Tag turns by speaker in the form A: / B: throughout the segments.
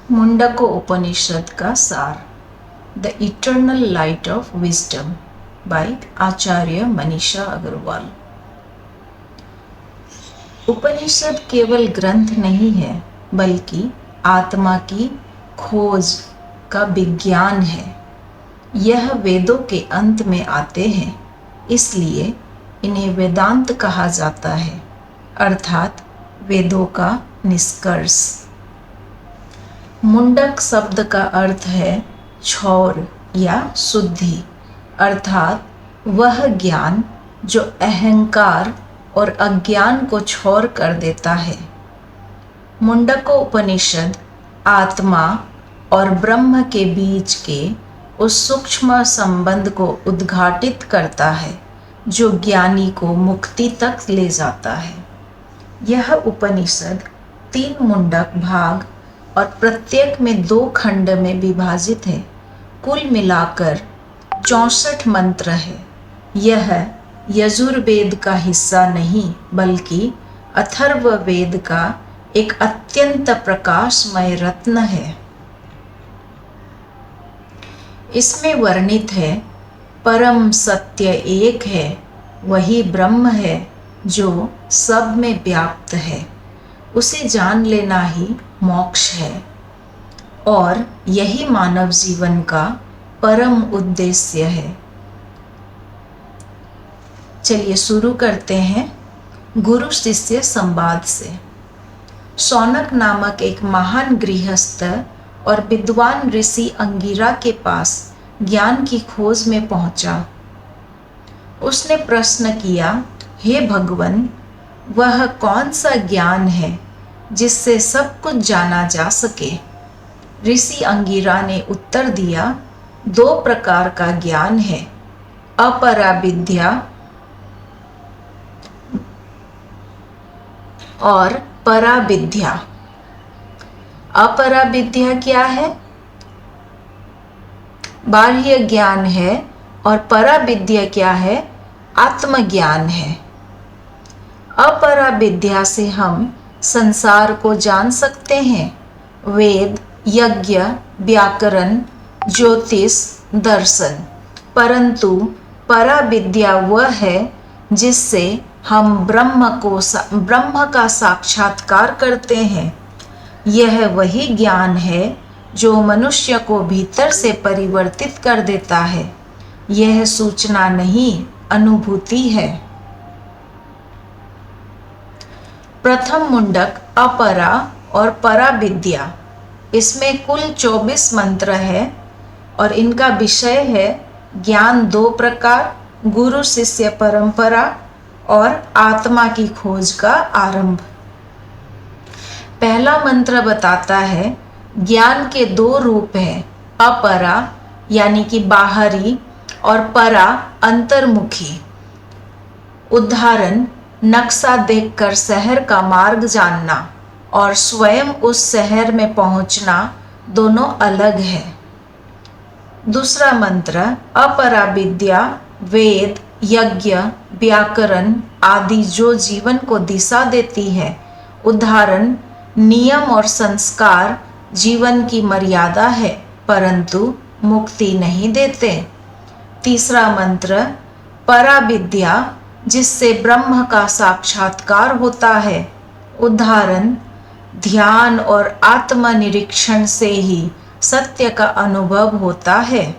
A: मुंडको उपनिषद का सार, the eternal light of wisdom by Acharya Manisha Agrawal. Upanishad केवल ग्रंथ नहीं है, बल्कि आत्मा की खोज का विज्ञान है। यह वेदों के अंत में आते हैं, इसलिए इन्हें वेदांत कहा जाता है, अर्थात वेदों का निष्कर्ष। मुंडक शब्द का अर्थ है छोर या शुद्धि, अर्थात वह ज्ञान जो अहंकार और अज्ञान को छोड़ कर देता है। मुंडको उपनिषद आत्मा और ब्रह्म के बीच के उस सूक्ष्म संबंध को उद्घाटित करता है जो ज्ञानी को मुक्ति तक ले जाता है। यह उपनिषद 3 मुंडक भाग और प्रत्येक में 2 खंड में विभाजित है। कुल मिलाकर 64 मंत्र है। यह यजुर्वेद का हिस्सा नहीं, बल्कि अथर्ववेद का एक अत्यंत प्रकाशमय रत्न है। इसमें वर्णित है, परम सत्य एक है, वही ब्रह्म है जो सब में व्याप्त है। उसे जान लेना ही मोक्ष है और यही मानव जीवन का परम उद्देश्य है। चलिए शुरू करते हैं गुरु शिष्य संवाद से। शौनक नामक एक महान गृहस्थ और विद्वान ऋषि अंगिरा के पास ज्ञान की खोज में पहुंचा। उसने प्रश्न किया, हे भगवान, वह कौन सा ज्ञान है जिससे सब कुछ जाना जा सके? ऋषि अंगिरा ने उत्तर दिया, 2 प्रकार का ज्ञान है, अपरा विद्या और परा विद्या। अपरा विद्या क्या है? बाह्य ज्ञान है। और परा विद्या क्या है? आत्मज्ञान है। अपरा विद्या से हम संसार को जान सकते हैं, वेद, यज्ञ, व्याकरण, ज्योतिष, दर्शन। परंतु परा विद्या वह है जिससे हम ब्रह्म का साक्षात्कार करते हैं। यह वही ज्ञान है जो मनुष्य को भीतर से परिवर्तित कर देता है। यह सूचना नहीं, अनुभूति है। प्रथम मुंडक अपरा और परा विद्या। इसमें कुल 24 मंत्र है और इनका विषय है ज्ञान 2 प्रकार, गुरु शिष्य परंपरा और आत्मा की खोज का आरंभ। पहला मंत्र बताता है ज्ञान के 2 रूप हैं, अपरा यानी कि बाहरी और परा अंतर्मुखी। उदाहरण, नक्शा देखकर शहर का मार्ग जानना और स्वयं उस शहर में पहुंचना दोनों अलग है। दूसरा मंत्र, अपरा विद्या वेद, यज्ञ, व्याकरण आदि जो जीवन को दिशा देती है। उदाहरण, नियम और संस्कार जीवन की मर्यादा है, परंतु मुक्ति नहीं देते। तीसरा मंत्र, परा विद्या जिससे ब्रह्म का साक्षात्कार होता है। उदाहरण, ध्यान और आत्मनिरीक्षण से ही सत्य का अनुभव होता है।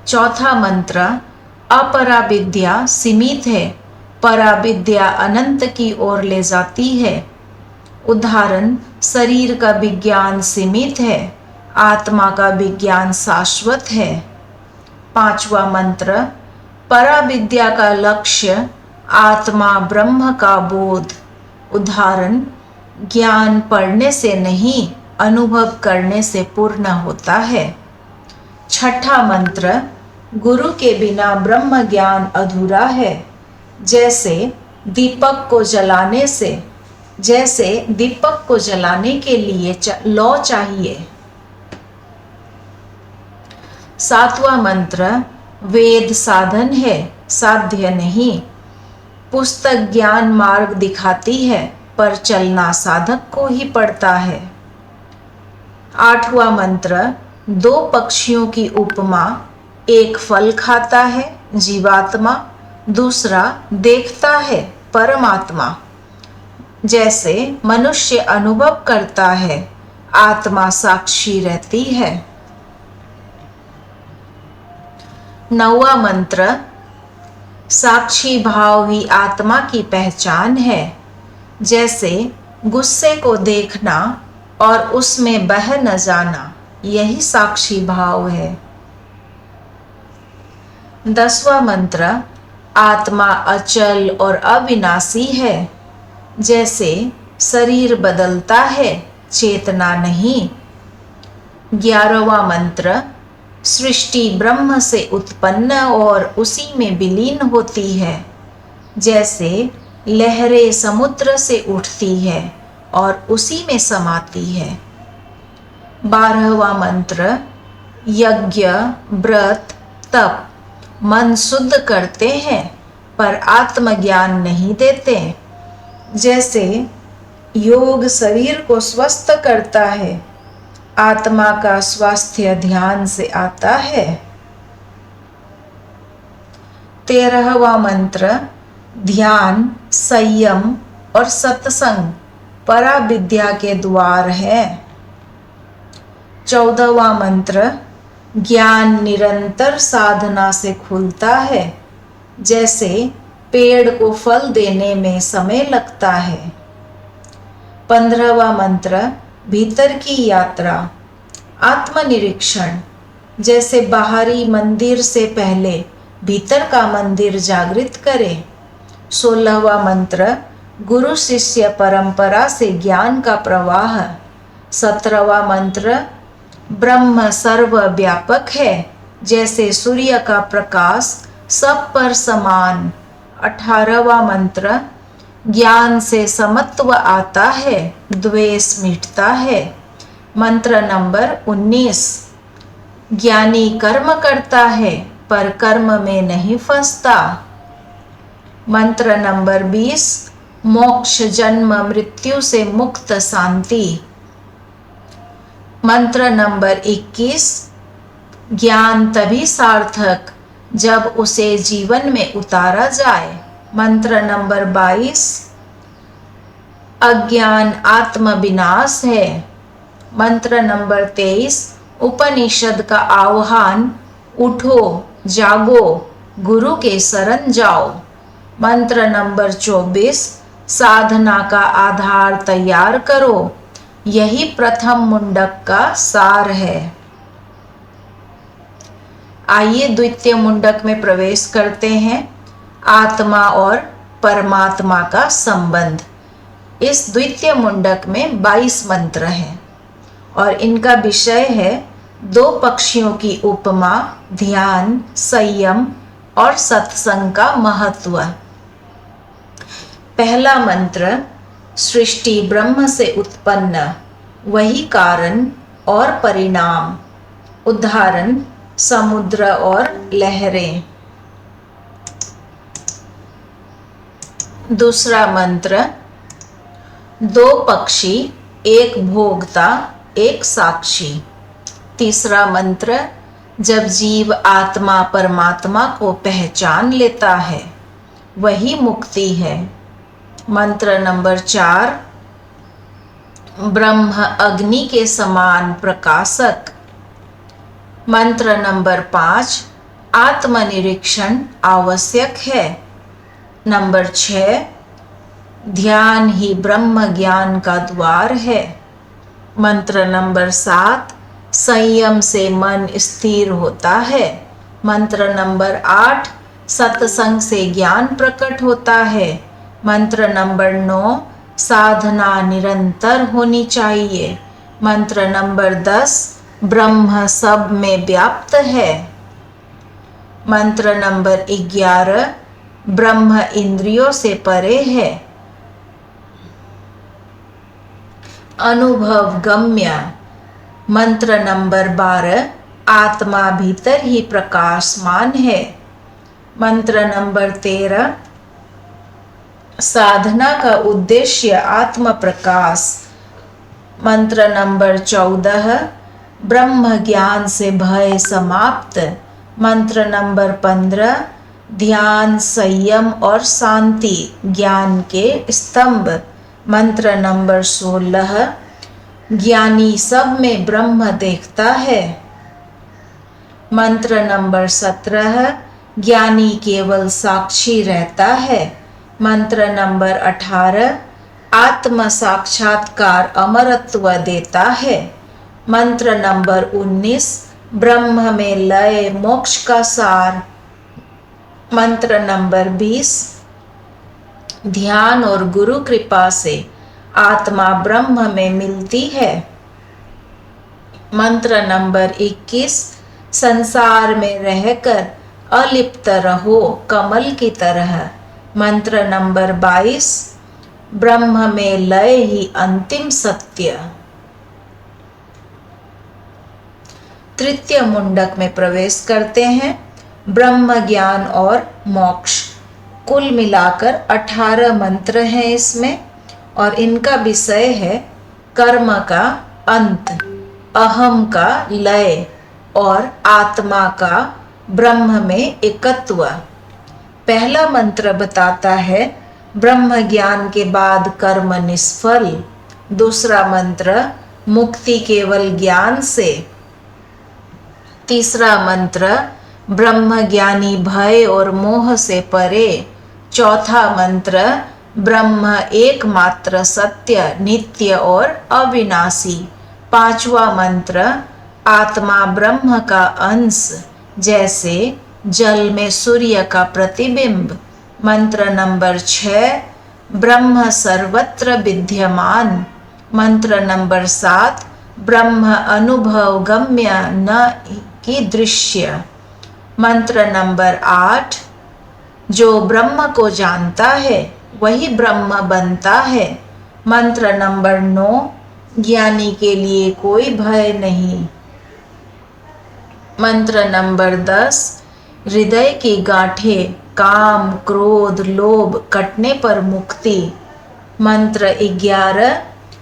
A: चौथा मंत्र, अपरा विद्या सीमित है, परा विद्या अनंत की ओर ले जाती है। उदाहरण, शरीर का विज्ञान सीमित है, आत्मा का विज्ञान शाश्वत है। पांचवा मंत्र, परा विद्या का लक्ष्य आत्मा ब्रह्म का बोध। उदाहरण, ज्ञान पढ़ने से नहीं, अनुभव करने से पूर्ण होता है। छठा मंत्र, गुरु के बिना ब्रह्म ज्ञान अधूरा है। जैसे दीपक को जलाने के लिए लौ चाहिए। सातवां मंत्र, वेद साधन है, साध्य नहीं। पुस्तक ज्ञान मार्ग दिखाती है, पर चलना साधक को ही पड़ता है। 8वां मंत्र, दो पक्षियों की उपमा, एक फल खाता है जीवात्मा, दूसरा देखता है परमात्मा। जैसे मनुष्य अनुभव करता है, आत्मा साक्षी रहती है। 9वां मंत्र, साक्षी भाव ही आत्मा की पहचान है। जैसे गुस्से को देखना और उसमें बह न जाना, यही साक्षी भाव है। 10वां मंत्र, आत्मा अचल और अविनाशी है। जैसे शरीर बदलता है, चेतना नहीं। 11वां मंत्र, सृष्टि ब्रह्म से उत्पन्न और उसी में विलीन होती है। जैसे लहरें समुद्र से उठती है और उसी में समाती है। 12वां मंत्र, यज्ञ व्रत तप मन शुद्ध करते हैं पर आत्मज्ञान नहीं देते। जैसे योग शरीर को स्वस्थ करता है, आत्मा का स्वास्थ्य ध्यान से आता है। 13वां मंत्र, ध्यान संयम और सत्संग पराविद्या के द्वार है। 14वां मंत्र, ज्ञान निरंतर साधना से खुलता है। जैसे पेड़ को फल देने में समय लगता है। 15वां मंत्र, भीतर की यात्रा आत्मनिरीक्षण। जैसे बाहरी मंदिर से पहले भीतर का मंदिर जागृत करें। 16वां मंत्र, गुरु शिष्य परंपरा से ज्ञान का प्रवाह। 17वां मंत्र, ब्रह्म सर्वव्यापक है। जैसे सूर्य का प्रकाश सब पर समान। 18वां मंत्र, ज्ञान से समत्व आता है, द्वेष मिटता है। मंत्र नंबर 19, ज्ञानी कर्म करता है पर कर्म में नहीं फंसता। मंत्र नंबर 20, मोक्ष जन्म मृत्यु से मुक्त शांति। मंत्र नंबर 21, ज्ञान तभी सार्थक जब उसे जीवन में उतारा जाए। मंत्र नंबर 22, अज्ञान आत्म विनाश है। मंत्र नंबर 23, उपनिषद का आह्वान, उठो जागो गुरु के शरण जाओ। मंत्र नंबर 24, साधना का आधार तैयार करो, यही प्रथम मुंडक का सार है। आइए द्वितीय मुंडक में प्रवेश करते हैं। आत्मा और परमात्मा का संबंध। इस द्वितीय मुंडक में 22 मंत्र हैं और इनका विषय है दो पक्षियों की उपमा, ध्यान, संयम और सत्संग का महत्व। पहला मंत्र, सृष्टि ब्रह्म से उत्पन्न, वही कारण और परिणाम। उदाहरण, समुद्र और लहरें। दूसरा मंत्र, दो पक्षी, एक भोगता एक साक्षी। तीसरा मंत्र, जब जीव आत्मा परमात्मा को पहचान लेता है, वही मुक्ति है। मंत्र नंबर 4, ब्रह्म अग्नि के समान प्रकाशक। मंत्र नंबर 5, आत्मनिरीक्षण आवश्यक है। नंबर 6, ध्यान ही ब्रह्म ज्ञान का द्वार है। मंत्र नंबर 7, संयम से मन स्थिर होता है। मंत्र नंबर 8, सत्संग से ज्ञान प्रकट होता है। मंत्र नंबर 9, साधना निरंतर होनी चाहिए। मंत्र नंबर 10, ब्रह्म सब में व्याप्त है। मंत्र नंबर 11, ब्रह्म इंद्रियों से परे है। अनुभव गम्य। मंत्र नंबर 12, आत्मा भीतर ही प्रकाशमान है। मंत्र नंबर 13, साधना का उद्देश्य आत्म प्रकाश। मंत्र नंबर 14, ब्रह्म ज्ञान से भय समाप्त। मंत्र नंबर 15, ध्यान, संयम और शांति ज्ञान के स्तंभ। मंत्र नंबर 16, ज्ञानी सब में ब्रह्म देखता है। मंत्र नंबर 17, ज्ञानी केवल साक्षी रहता है। मंत्र नंबर 18, आत्म साक्षात्कार अमरत्व देता है। मंत्र नंबर 19, ब्रह्म में लय मोक्ष का सार। मंत्र नंबर 20, ध्यान और गुरु कृपा से आत्मा ब्रह्म में मिलती है। मंत्र नंबर 21, संसार में रहकर अलिप्त रहो कमल की तरह। मंत्र नंबर 22, ब्रह्म में लय ही अंतिम सत्य। तृतीय मुंडक में प्रवेश करते हैं। ब्रह्म ज्ञान और मोक्ष, कुल मिलाकर 18 मंत्र हैं इसमें, और इनका विषय है कर्म का अंत, अहम का लय और आत्मा का ब्रह्म में एकत्व। पहला मंत्र बताता है ब्रह्म ज्ञान के बाद कर्म निष्फल। दूसरा मंत्र, मुक्ति केवल ज्ञान से। तीसरा मंत्र, ब्रह्म ज्ञानी भय और मोह से परे। चौथा मंत्र, ब्रह्म एकमात्र सत्य, नित्य और अविनाशी। पांचवा मंत्र, आत्मा ब्रह्म का अंश, जैसे जल में सूर्य का प्रतिबिंब। मंत्र नंबर 6, ब्रह्म सर्वत्र विद्यमान। मंत्र नंबर 7, ब्रह्म अनुभव गम्य न कि दृश्य। मंत्र नंबर 8, जो ब्रह्म को जानता है वही ब्रह्म बनता है। मंत्र नंबर 9, ज्ञानी के लिए कोई भय नहीं। मंत्र नंबर 10, हृदय की गांठें, काम, क्रोध, लोभ कटने पर मुक्ति। मंत्र 11,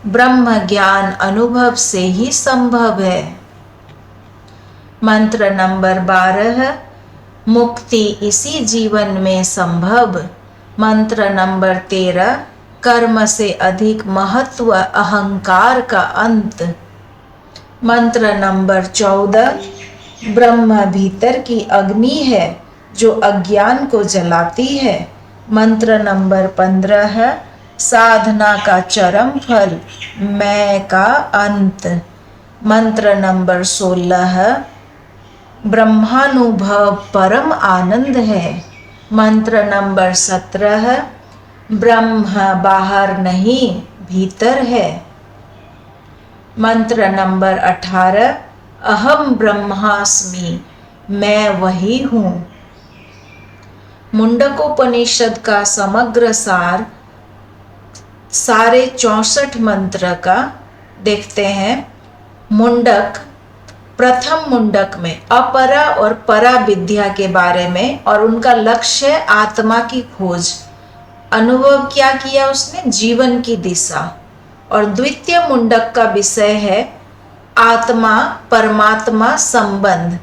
A: ब्रह्म ज्ञान अनुभव से ही संभव है। मंत्र नंबर 12, मुक्ति इसी जीवन में संभव। मंत्र नंबर 13, कर्म से अधिक महत्व अहंकार का अंत। मंत्र नंबर 14, ब्रह्म भीतर की अग्नि है जो अज्ञान को जलाती है। मंत्र नंबर 15, साधना का चरम फल, मैं का अंत। मंत्र नंबर 16, ब्रह्मानुभव परम आनंद है। मंत्र नंबर 17, ब्रह्म बाहर नहीं भीतर है। मंत्र नंबर 18, अहम ब्रह्मास्मि, मैं वही हूँ। मुंडकोपनिषद का समग्र सार सारे 64 मंत्र का देखते हैं। मुंडक, प्रथम मुंडक में अपरा और परा विद्या के बारे में, और उनका लक्ष्य आत्मा की खोज। अनुभव क्या किया उसने? जीवन की दिशा। और द्वितीय मुंडक का विषय है आत्मा परमात्मा संबंध।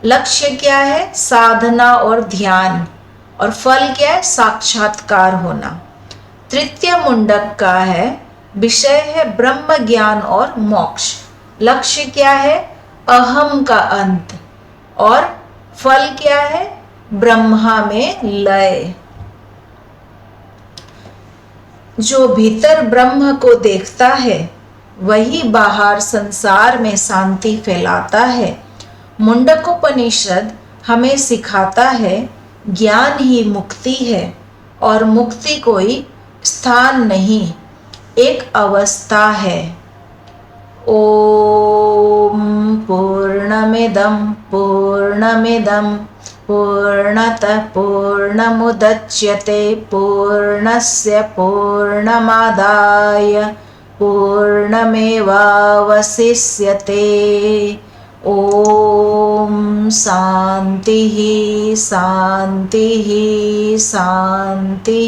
A: लक्ष्य क्या है? साधना और ध्यान। और फल क्या है? साक्षात्कार होना। तृतीय मुंडक का है विषय है ब्रह्म ज्ञान और मोक्ष। लक्ष्य क्या है? अहम का अंत। और फल क्या है? ब्रह्मा में लय। जो भीतर ब्रह्म को देखता है वही बाहर संसार में शांति फैलाता है। मुंडकोपनिषद हमें सिखाता है ज्ञान ही मुक्ति है, और मुक्ति कोई स्थान नहीं, एक अवस्था है। ओम पूर्णमिदं पूर्णमिदं पूर्णतः पूर्णमुदच्यते पूर्णस्य पूर्णमादाय पूर्णमेवावशिष्यते। ओम शांति शांति शांति।